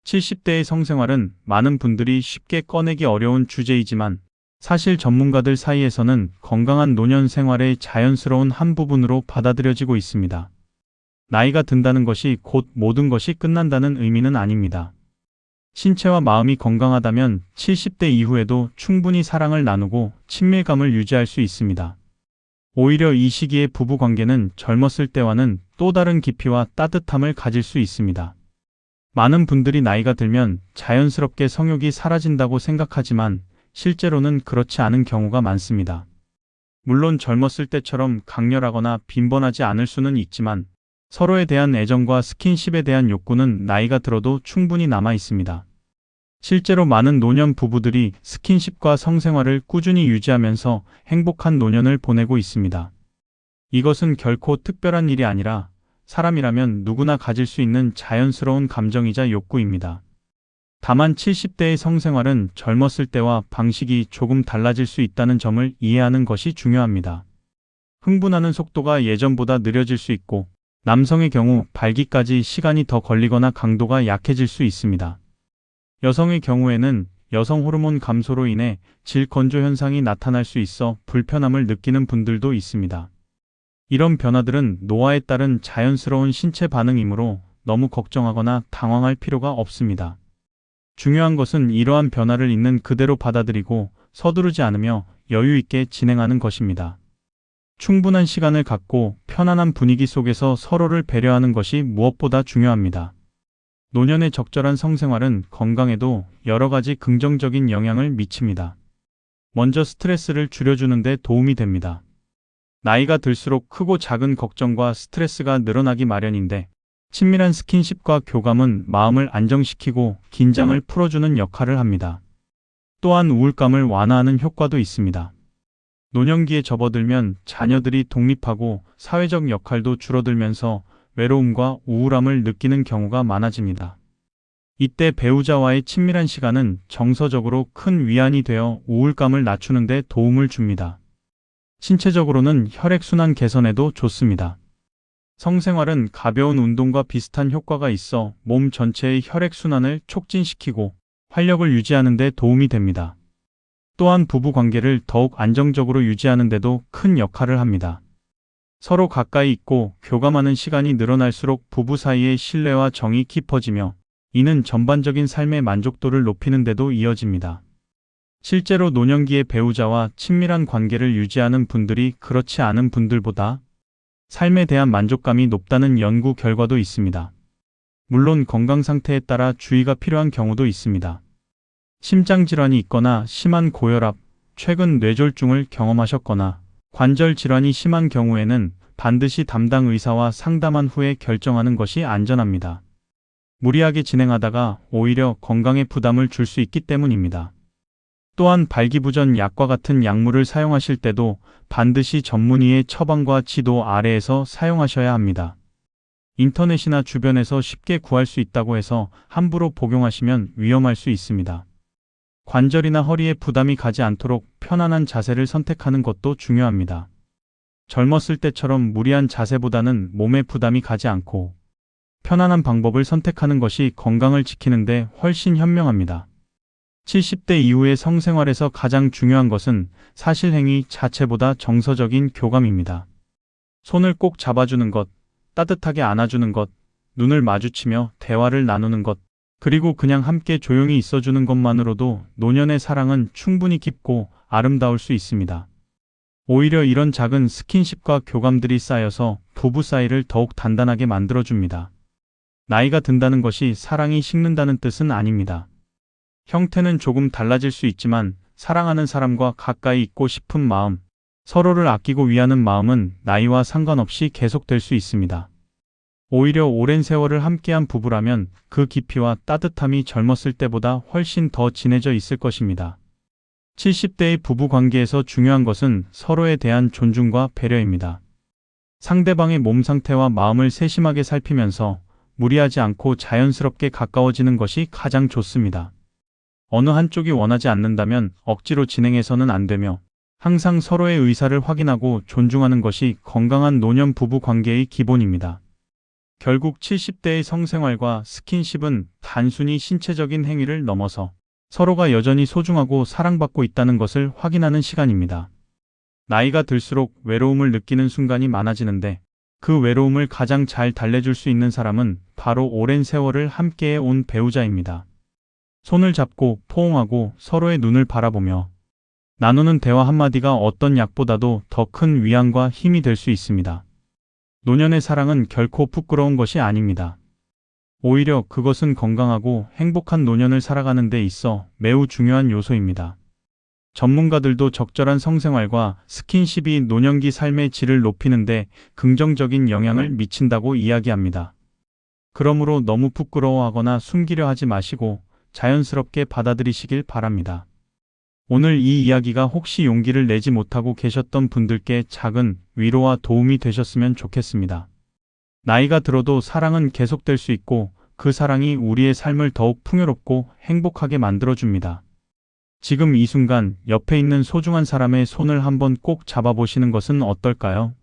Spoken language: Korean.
70대의 성생활은 많은 분들이 쉽게 꺼내기 어려운 주제이지만 사실 전문가들 사이에서는 건강한 노년 생활의 자연스러운 한 부분으로 받아들여지고 있습니다. 나이가 든다는 것이 곧 모든 것이 끝난다는 의미는 아닙니다. 신체와 마음이 건강하다면 70대 이후에도 충분히 사랑을 나누고 친밀감을 유지할 수 있습니다. 오히려 이 시기의 부부 관계는 젊었을 때와는 또 다른 깊이와 따뜻함을 가질 수 있습니다. 많은 분들이 나이가 들면 자연스럽게 성욕이 사라진다고 생각하지만 실제로는 그렇지 않은 경우가 많습니다. 물론 젊었을 때처럼 강렬하거나 빈번하지 않을 수는 있지만 서로에 대한 애정과 스킨십에 대한 욕구는 나이가 들어도 충분히 남아 있습니다. 실제로 많은 노년 부부들이 스킨십과 성생활을 꾸준히 유지하면서 행복한 노년을 보내고 있습니다. 이것은 결코 특별한 일이 아니라 사람이라면 누구나 가질 수 있는 자연스러운 감정이자 욕구입니다. 다만 70대의 성생활은 젊었을 때와 방식이 조금 달라질 수 있다는 점을 이해하는 것이 중요합니다. 흥분하는 속도가 예전보다 느려질 수 있고 남성의 경우 발기까지 시간이 더 걸리거나 강도가 약해질 수 있습니다. 여성의 경우에는 여성 호르몬 감소로 인해 질건조 현상이 나타날 수 있어 불편함을 느끼는 분들도 있습니다. 이런 변화들은 노화에 따른 자연스러운 신체 반응이므로 너무 걱정하거나 당황할 필요가 없습니다. 중요한 것은 이러한 변화를 있는 그대로 받아들이고 서두르지 않으며 여유 있게 진행하는 것입니다. 충분한 시간을 갖고 편안한 분위기 속에서 서로를 배려하는 것이 무엇보다 중요합니다. 노년의 적절한 성생활은 건강에도 여러 가지 긍정적인 영향을 미칩니다. 먼저 스트레스를 줄여주는 데 도움이 됩니다. 나이가 들수록 크고 작은 걱정과 스트레스가 늘어나기 마련인데 친밀한 스킨십과 교감은 마음을 안정시키고 긴장을 풀어주는 역할을 합니다. 또한 우울감을 완화하는 효과도 있습니다. 노년기에 접어들면 자녀들이 독립하고 사회적 역할도 줄어들면서 외로움과 우울함을 느끼는 경우가 많아집니다. 이때 배우자와의 친밀한 시간은 정서적으로 큰 위안이 되어 우울감을 낮추는 데 도움을 줍니다. 신체적으로는 혈액순환 개선에도 좋습니다. 성생활은 가벼운 운동과 비슷한 효과가 있어 몸 전체의 혈액순환을 촉진시키고 활력을 유지하는 데 도움이 됩니다. 또한 부부 관계를 더욱 안정적으로 유지하는 데도 큰 역할을 합니다. 서로 가까이 있고 교감하는 시간이 늘어날수록 부부 사이의 신뢰와 정이 깊어지며 이는 전반적인 삶의 만족도를 높이는 데도 이어집니다. 실제로 노년기의 배우자와 친밀한 관계를 유지하는 분들이 그렇지 않은 분들보다 삶에 대한 만족감이 높다는 연구 결과도 있습니다. 물론 건강 상태에 따라 주의가 필요한 경우도 있습니다. 심장질환이 있거나 심한 고혈압, 최근 뇌졸중을 경험하셨거나 관절 질환이 심한 경우에는 반드시 담당 의사와 상담한 후에 결정하는 것이 안전합니다. 무리하게 진행하다가 오히려 건강에 부담을 줄 수 있기 때문입니다. 또한 발기부전 약과 같은 약물을 사용하실 때도 반드시 전문의의 처방과 지도 아래에서 사용하셔야 합니다. 인터넷이나 주변에서 쉽게 구할 수 있다고 해서 함부로 복용하시면 위험할 수 있습니다. 관절이나 허리에 부담이 가지 않도록 편안한 자세를 선택하는 것도 중요합니다. 젊었을 때처럼 무리한 자세보다는 몸에 부담이 가지 않고 편안한 방법을 선택하는 것이 건강을 지키는 데 훨씬 현명합니다. 70대 이후의 성생활에서 가장 중요한 것은 사실 행위 자체보다 정서적인 교감입니다. 손을 꼭 잡아주는 것, 따뜻하게 안아주는 것, 눈을 마주치며 대화를 나누는 것, 그리고 그냥 함께 조용히 있어주는 것만으로도 노년의 사랑은 충분히 깊고 아름다울 수 있습니다. 오히려 이런 작은 스킨십과 교감들이 쌓여서 부부 사이를 더욱 단단하게 만들어줍니다. 나이가 든다는 것이 사랑이 식는다는 뜻은 아닙니다. 형태는 조금 달라질 수 있지만 사랑하는 사람과 가까이 있고 싶은 마음, 서로를 아끼고 위하는 마음은 나이와 상관없이 계속될 수 있습니다. 오히려 오랜 세월을 함께한 부부라면 그 깊이와 따뜻함이 젊었을 때보다 훨씬 더 진해져 있을 것입니다. 70대의 부부 관계에서 중요한 것은 서로에 대한 존중과 배려입니다. 상대방의 몸 상태와 마음을 세심하게 살피면서 무리하지 않고 자연스럽게 가까워지는 것이 가장 좋습니다. 어느 한쪽이 원하지 않는다면 억지로 진행해서는 안 되며 항상 서로의 의사를 확인하고 존중하는 것이 건강한 노년 부부 관계의 기본입니다. 결국 70대의 성생활과 스킨십은 단순히 신체적인 행위를 넘어서 서로가 여전히 소중하고 사랑받고 있다는 것을 확인하는 시간입니다. 나이가 들수록 외로움을 느끼는 순간이 많아지는데 그 외로움을 가장 잘 달래줄 수 있는 사람은 바로 오랜 세월을 함께해 온 배우자입니다. 손을 잡고 포옹하고 서로의 눈을 바라보며 나누는 대화 한마디가 어떤 약보다도 더 큰 위안과 힘이 될 수 있습니다. 노년의 사랑은 결코 부끄러운 것이 아닙니다. 오히려 그것은 건강하고 행복한 노년을 살아가는 데 있어 매우 중요한 요소입니다. 전문가들도 적절한 성생활과 스킨십이 노년기 삶의 질을 높이는 데 긍정적인 영향을 미친다고 이야기합니다. 그러므로 너무 부끄러워하거나 숨기려 하지 마시고 자연스럽게 받아들이시길 바랍니다. 오늘 이 이야기가 혹시 용기를 내지 못하고 계셨던 분들께 작은 위로와 도움이 되셨으면 좋겠습니다. 나이가 들어도 사랑은 계속될 수 있고 그 사랑이 우리의 삶을 더욱 풍요롭고 행복하게 만들어줍니다. 지금 이 순간 옆에 있는 소중한 사람의 손을 한번 꼭 잡아보시는 것은 어떨까요?